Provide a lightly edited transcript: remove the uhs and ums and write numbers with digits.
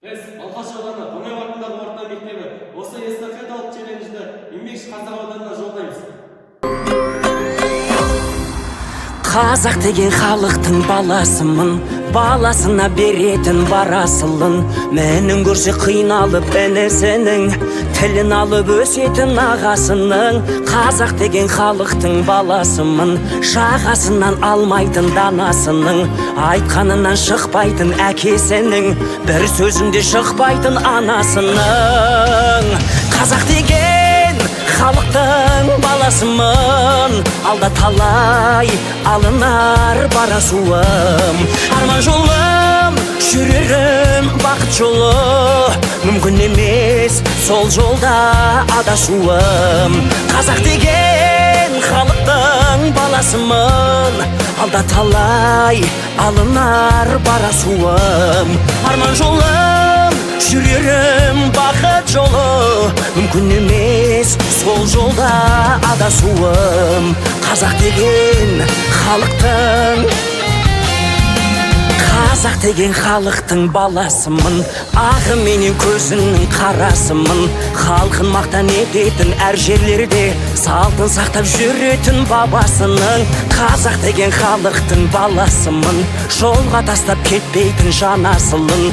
Біз Балқаш ауданы Қонаев атындағы орта мектебі осы эстафеталық челленджді еңбекші қазақ ауданына жолдаймыз. Қазақ деген халықтың баласымын, баласына беретін барасылын. Менің көрсе қиналып інісінің, тілін алып өсетін ағасының. Қазақ деген халықтың баласымын, жағасынан алмайтын данасының, айтқанынан шықпайтын әкесінің, бір сөзінде шықпайтын анасының. Қазақ деген халықтың баласымын, алда талай алынар барасуым. Арман жолым, жүрерім бақыт жолы, мүмкін емес сол жолда адасуым. Қазақ деген халықтың баласымын, алда талай алынар барасуым. Арман жолым, жүрерім бақыт жолы, мүмкін емес сол жолда адасуым. Қазақ деген халықтың, қазақ деген халықтың баласымын, ағы менен көзінің қарасымын. Халқын мақтан ететін әр жерлерде, салтын сақтап жүретін бабасының. Қазақ деген халықтың баласымын, жолға тастап кетпейтін жанасылын.